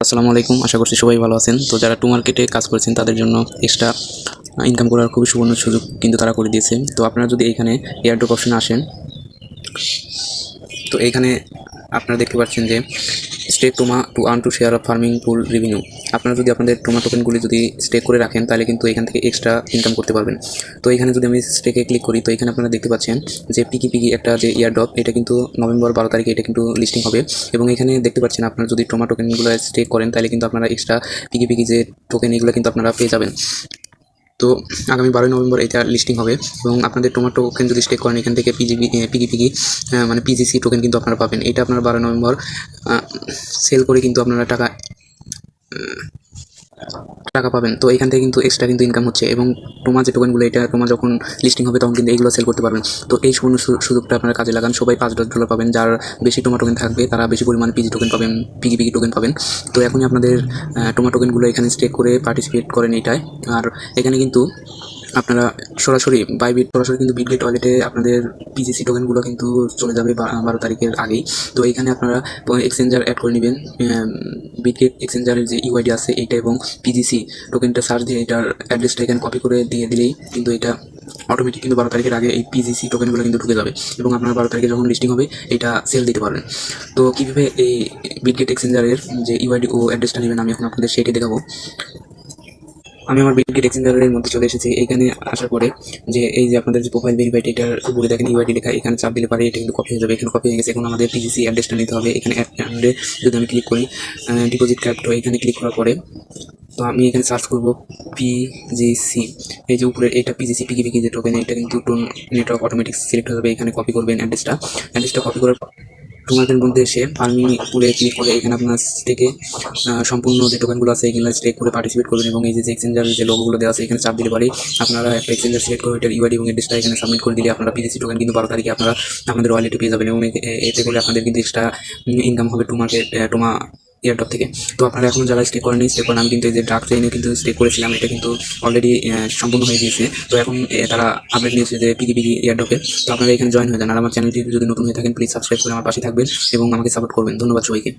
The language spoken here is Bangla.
আসসালামু আলাইকুম। আশা করছি সবাই ভালো আছেন। তো যারা টু মার্কেটে কাজ করেছেন তাদের জন্য এক্সট্রা ইনকাম করার খুবই সুবর্ণ সুযোগ কিন্তু তারা করে দিয়েছে। তো আপনারা যদি এইখানে এয়ারড্রপ অপশনে আসেন, তো এইখানে আপনারা দেখতে পাচ্ছেন যে স্টেক টোমা to earn to share of farming pool revenue. আপনারা যদি আপনাদের টোমা টোকেনগুলি যদি স্টেক করে রাখেন তাহলে কিন্তু এখান থেকে এক্সট্রা ইনকাম করতে পারবেন। তো এখানে যদি আমি স্টেকে ক্লিক করি, তো এখানে আপনারা দেখতে পাচ্ছেন যে পিকি পিকি একটা যে এয়ারড্রপ, এটা কিন্তু নভেম্বর 12 তারিখে এটা কিন্তু লিস্টিং হবে। এবং এখানে দেখতে পাচ্ছেন আপনারা যদি টোমা টোকেনগুলো স্টেক করেন তাহলে কিন্তু আপনারা এক্সট্রা পিকি পিকি যে টোকেন এগুলো কিন্তু আপনারা পেয়ে যাবেন। তো আগামী 12 নভেম্বর এটা লিস্টিং হবে এবং আপনাদের টোমাটো টোকেন যদি স্টেক করেন এখান থেকে পিকি পিকি মানে পিজিসি টোকেন কিন্তু আপনারা পাবেন। এটা আপনারা 12 নভেম্বর সেল করে কিন্তু আপনারা টাকা পাবেন। তো এখান থেকে কিন্তু এক্সট্রা কিন্তু ইনকাম হচ্ছে এবং টোমা যে টোকেনগুলো, এটা টোমা যখন লিস্টিং হবে তখন কিন্তু এইগুলো সেল করতে পারবেন। তো এই সুবর্ণ সুযোগটা আপনারা কাজে লাগান। সবাই $5 পাবেন। যার বেশি টোমা টোকেন থাকবে তারা বেশি পরিমাণে পিজি টোকেন পাবেন, পিকি পিকি টোকেন পাবেন। তো এখনই আপনাদের টোমা টোকেনগুলো এখানে স্টেক করে পার্টিসিপেট করেন এটায়। আর এখানে কিন্তু আপনারা সরাসরি সরাসরি কিন্তু বিটগেট ওয়ালেটে আপনাদের পিজিসি টোকেনগুলো কিন্তু চলে যাবে 12 তারিখের আগেই। তো এখানে আপনারা এক্সচেঞ্জার অ্যাড করে নেবেন। বিটগেট এক্সচেঞ্জারের যে ইউআইডি আছে এইটা এবং পিজিসি টোকেনটা সার্চ দিয়ে এটার অ্যাড্রেসটা এখানে কপি করে দিয়ে দিলেই কিন্তু এটা অটোমেটিক কিন্তু 12 তারিখের আগে এই পিজিসি টোকেনগুলো কিন্তু ঢুকে যাবে এবং আপনারা 12 তারিখে যখন লিস্টিং হবে এটা সেল দিতে পারবেন। তো কীভাবে এই বিটগেট এক্সচেঞ্জারের যে ইউআইডি ও অ্যাড্রেসটা নেবেন আমি এখন আপনাদের সেটি দেখাবো। আমি আমার বিটগেট এক্সচেঞ্জারের মধ্যে চলে এসেছি। এখানে আসার পরে যে এই যে আপনাদের যে প্রোফাইল ভেরিফাইড, এটার উপরে দেখেন ইউআইডি লেখা, এখানে চাপ দিলে পারে এটা কিন্তু কপি হয়ে যাবে। এখানে কপি হয়ে গেছে। এখন আমাদের পিজিসি অ্যাড্রেসটা নিতে হবে। এখানে অ্যাডে যদি আমি ক্লিক করি, ডিপোজিট ক্যাপ্টো এখানে ক্লিক করার পরে তো আমি এখানে সার্চ করব পিজিসি। এই যে উপরে এটা পিজিসি পিকি পিকি যে টোকেন, এটা কিন্তু নেটওয়ার্ক অটোমেটিক সিলেক্ট হয়ে যাবে। এখানে কপি করবেন অ্যাড্রেসটা কপি করার টোকেনের মধ্যে এসে ফার্মিং পুলে ক্লিক করে এখানে আপনার থেকে সম্পূর্ণ যে টোকেনগুলো আছে এগুলো স্টেক করে পার্টিসিপেট করবেন এবং এই যে এক্সচেঞ্জারের যে লোগোগুলো দেওয়া আছে এখানে চাপ দিলে পারে আপনারা একটা এক্সচেঞ্জার সিলেক্ট করে এটার ইউআইডি এবং অ্যাড্রেসটা এখানে সাবমিট করে দিলে আপনারা পিজিসি টোকেন কিন্তু 12 তারিখে আপনারা আপনাদের ওয়ালেটে পেয়ে যাবেন এবং এতে করে আপনাদের কিন্তু এক্সট্রা ইনকাম হবে টোমা এয়ারড্রপ থেকে। তো আপনারা এখন যারা স্টেক করেন আমি কিন্তু এই যে ডার্ক চেইনে কিন্তু স্টেক করেছিলাম, এটা কিন্তু অলরেডি সম্পূর্ণ হয়ে গিয়েছে। তো এখন তারা আপডেট নিয়েছে যে পিকি পিকি এয়ারড্রপে। তো আপনারা এখানে জয়েন হয়ে যান। আর আমার চ্যানেলটি যদি নতুন হয়ে থাকেন প্লিজ সাবস্ক্রাইব করে আমার পাশে থাকবেন এবং আমাকে সাপোর্ট করবেন। ধন্যবাদ সবাইকে।